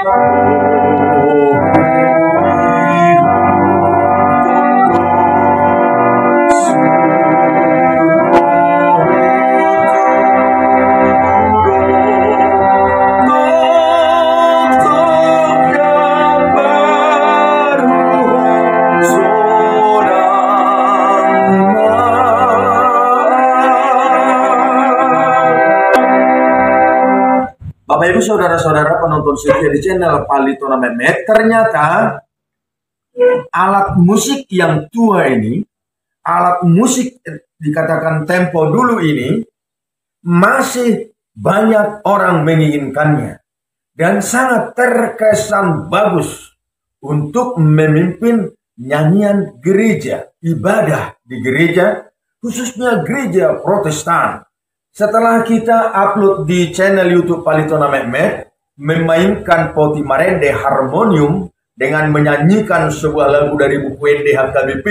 Bapak Ibu saudara-saudara penonton setia di channel Palitona Mehmet, ternyata alat musik yang tua ini, alat musik dikatakan tempo dulu ini, masih banyak orang menginginkannya dan sangat terkesan bagus untuk memimpin nyanyian gereja, ibadah di gereja, khususnya gereja Protestan. Setelah kita upload di channel YouTube Palitona Mehmet, memainkan Poti Marende Harmonium dengan menyanyikan sebuah lagu dari buku ND HKBP,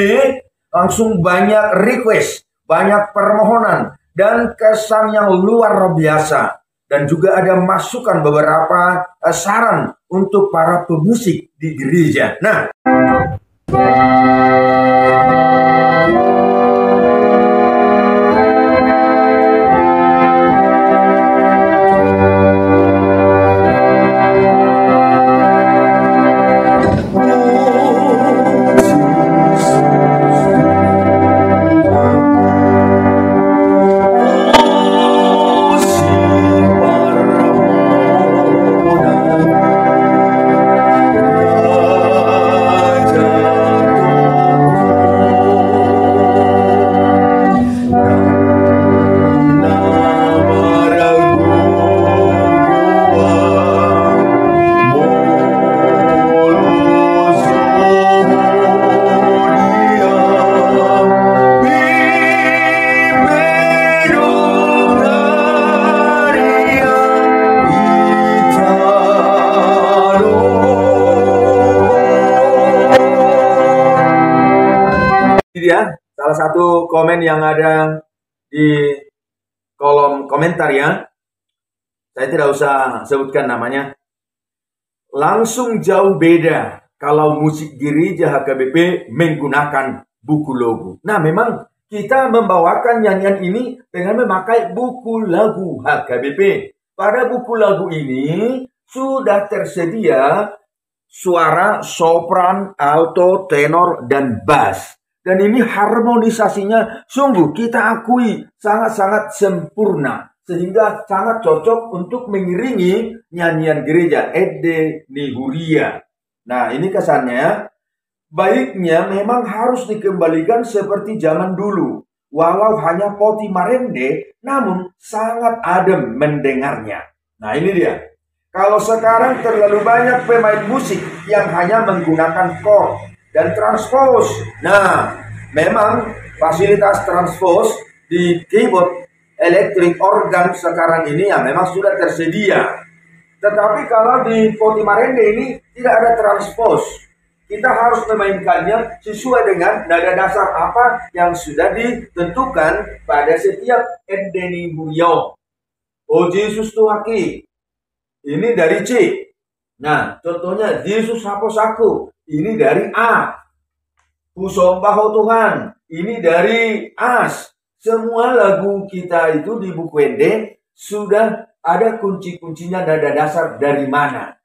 langsung banyak request, banyak permohonan, dan kesan yang luar biasa. Dan juga ada masukan beberapa saran untuk para pemusik di gereja. Nah, dia salah satu komen yang ada di kolom komentar ya. Saya tidak usah sebutkan namanya. Langsung jauh beda kalau musik gereja HKBP menggunakan buku lagu. Nah, memang kita membawakan nyanyian ini dengan memakai buku lagu HKBP. Pada buku lagu ini sudah tersedia suara sopran, alto, tenor, dan bass. Dan ini harmonisasinya sungguh kita akui sangat-sangat sempurna. Sehingga sangat cocok untuk mengiringi nyanyian gereja Ede Nihuria. Nah, ini kesannya baiknya memang harus dikembalikan seperti zaman dulu. Walau hanya Poti Marende, namun sangat adem mendengarnya. Nah, ini dia. Kalau sekarang terlalu banyak pemain musik yang hanya menggunakan chord dan transpose. Nah, memang fasilitas transpose di keyboard elektrik organ sekarang ini ya memang sudah tersedia. Tetapi kalau di Poti Marende ini tidak ada transpose. Kita harus memainkannya sesuai dengan nada dasar apa yang sudah ditentukan pada setiap Endeni Huryo. Oh Yesus Tuhan, ini dari C. Nah, contohnya Yesus Haposaku, ini dari A. Kusombaho Tuhan, ini dari As. Semua lagu kita itu di buku ND sudah ada kunci-kuncinya nada dasar dari mana.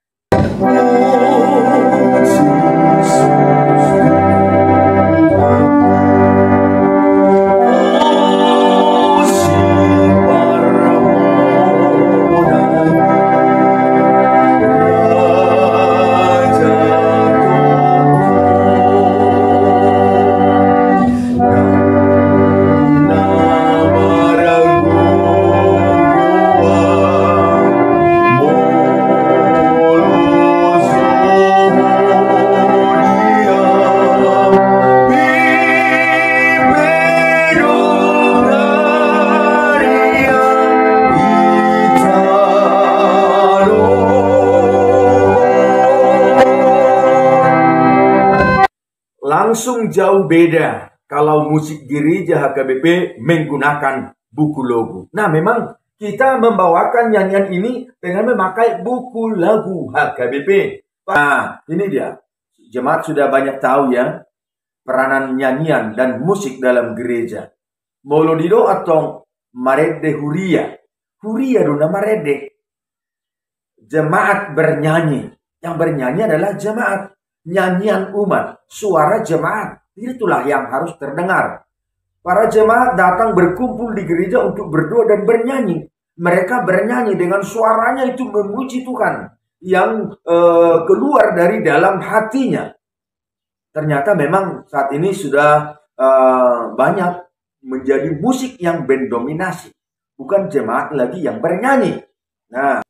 Langsung jauh beda kalau musik gereja HKBP menggunakan buku lagu. Nah, memang kita membawakan nyanyian ini dengan memakai buku lagu HKBP. Nah, ini dia. Jemaat sudah banyak tahu ya peranan nyanyian dan musik dalam gereja. Molodido atau marede huria. Huria dona marede. Jemaat bernyanyi. Yang bernyanyi adalah jemaat. Nyanyian umat. Suara jemaat. Itulah yang harus terdengar. Para jemaat datang berkumpul di gereja untuk berdoa dan bernyanyi. Mereka bernyanyi dengan suaranya itu memuji Tuhan. Yang keluar dari dalam hatinya. Ternyata memang saat ini sudah banyak menjadi musik yang mendominasi. Bukan jemaat lagi yang bernyanyi. Nah.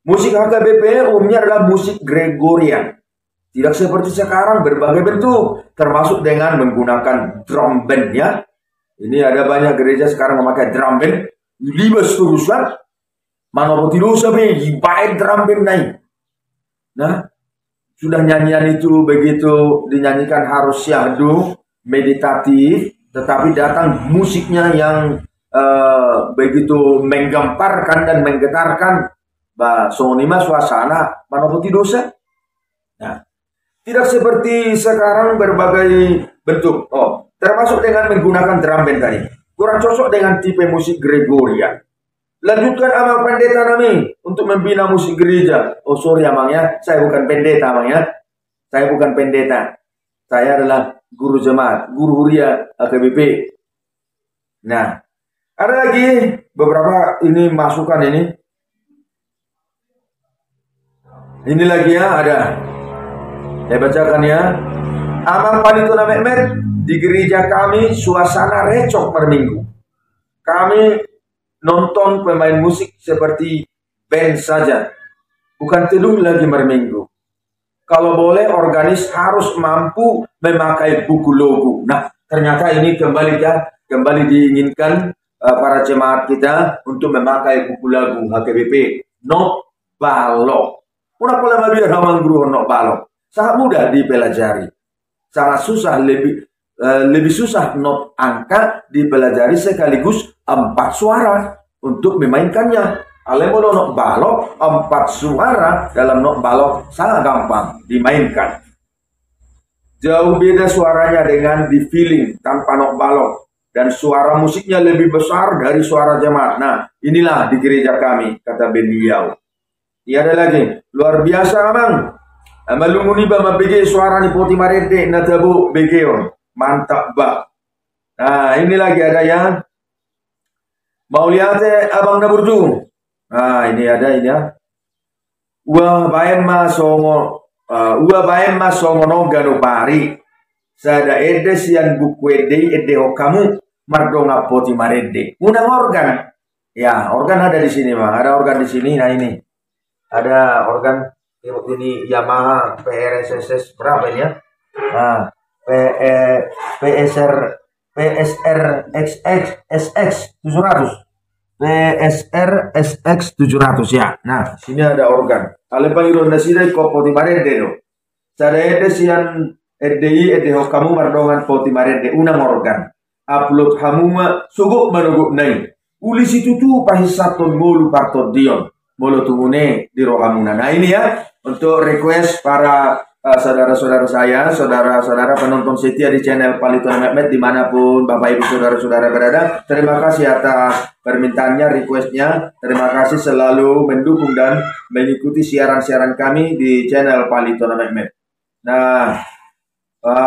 Musik HKBP umumnya adalah musik Gregorian. Tidak seperti sekarang berbagai bentuk, termasuk dengan menggunakan drum band ya. Ini ada banyak gereja sekarang memakai drum band. 5 seterusan, mana pun tidak usah baik drum band naik. Nah, sudah nyanyian itu begitu dinyanyikan harus syahdu, meditatif, tetapi datang musiknya yang begitu menggemparkan dan menggetarkan, sonima suasana manopoti dosa. Nah, tidak seperti sekarang berbagai bentuk. Oh, termasuk dengan menggunakan drum band tadi. Kurang cocok dengan tipe musik Gregorian. Lanjutkan amal pendeta kami untuk membina musik gereja. Oh sorry amang ya, saya bukan pendeta amang ya. Saya bukan pendeta. Saya adalah guru jemaat, guru huria AKBP. Nah, ada lagi beberapa ini masukan ini. Ini lagi ya ada. Saya bacakan ya. Amang Palitona Mehmet, di gereja kami suasana recok per minggu. Kami nonton pemain musik seperti band saja, bukan teduh lagi per minggu. Kalau boleh organis harus mampu memakai buku logo. Nah, ternyata ini kembali diinginkan para jemaat kita untuk memakai buku lagu HKBP. Not balok. Una pola mabia ramang guru not balok. Sangat mudah dipelajari. Sangat susah, lebih susah not angka dipelajari sekaligus 4 suara untuk memainkannya. Alemolo not balok 4 suara dalam not balok sangat gampang dimainkan. Jauh beda suaranya dengan di feeling tanpa not balok, dan suara musiknya lebih besar dari suara jemaat. Nah, inilah di gereja kami, kata beliau. Iya ada lagi, luar biasa amang. Malumuni ba mabigay suara ni Poti Marente na tabo begeon. Mantap ba. Nah, ini lagi ada yang mau lihat abang Naburju. Nah, ini ada ini ya. Ua baem ma songo no gano pari. Sada ede sian buku ede kamu mardonga Poti Marente. Undang organ. Ya, organ ada di sini, Bang. Ada organ di sini. Nah, ini. Ada organ ini Yamaha PRSS berapa ini ya? Nah, PSR XX SX 700. PSR SX 700 ya. Nah, sini ada organ. Ale pangiro nasida ko Poti Marente do. Sada sian RDI kamu mardongan Poti Marente unang organ. Upload hamuma suguk manuguk nai. Uli situ tu pahisaton mulu partot dion. Mulu tumune di rohamuna. Nah, ini ya. Untuk request para saudara-saudara saya, saudara-saudara penonton setia di channel Palitona Mehmet dimanapun Bapak Ibu saudara-saudara berada, terima kasih atas permintaannya, requestnya. Terima kasih selalu mendukung dan mengikuti siaran-siaran kami di channel Palitona Mehmet. Nah,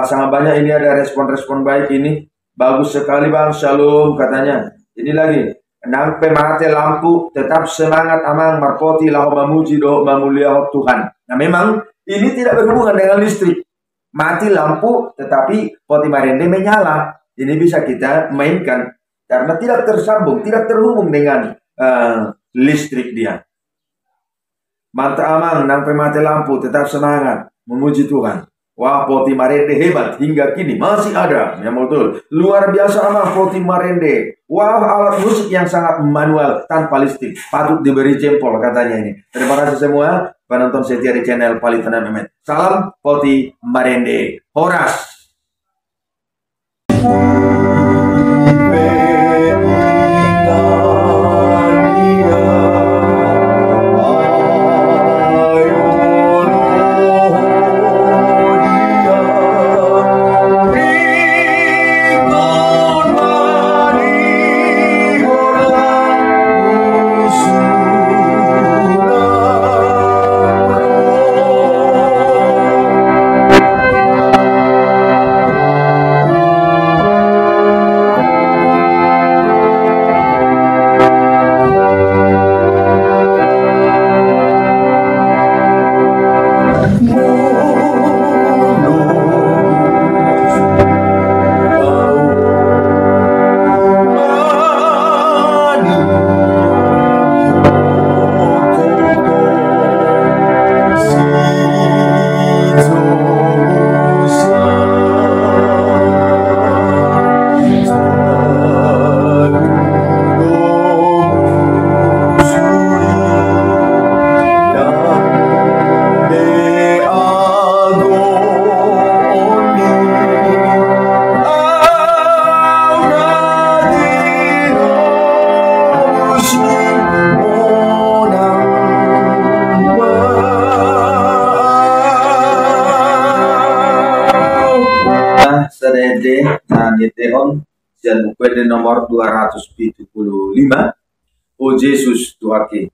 sangat banyak ini ada respon-respon baik ini. Bagus sekali Bang, shalom katanya. Ini lagi. Nang pemate lampu tetap semangat amang marpoti lahu mamuji do mamulia Tuhan. Nah memang ini tidak berhubungan dengan listrik. Mati lampu tetapi Poti Marente menyala. Ini bisa kita mainkan karena tidak tersambung, tidak terhubung dengan listrik dia. Mantap amang nang pemate lampu tetap semangat memuji Tuhan. Wah, Poti Marente hebat hingga kini masih ada. Ya betul. Luar biasa amang Poti Marente. Wah, alat musik yang sangat manual tanpa listrik. Patut diberi jempol katanya ini. Terima kasih semua penonton setia di channel Palitona Mehmet. Salam Poti Marente. Horas. Nah, sedede na nitehon sian bukwede nomor 275 O Yesus Tuaki.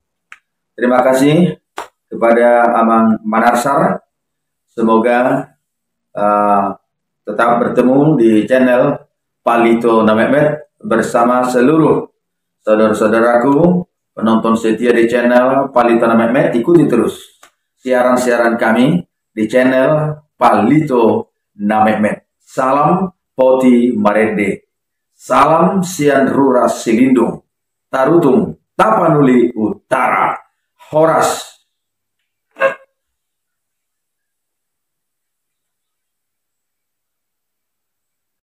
Terima kasih kepada Amang Manarsar. Semoga tetap bertemu di channel Palito Namemet bersama seluruh saudara-saudaraku penonton setia di channel Palito Namemet. Ikuti terus siaran-siaran kami di channel Palito Namemet. Salam Poti Marende. Salam Sian Rura Silindung. Tarutung Tapanuli Utara. Horas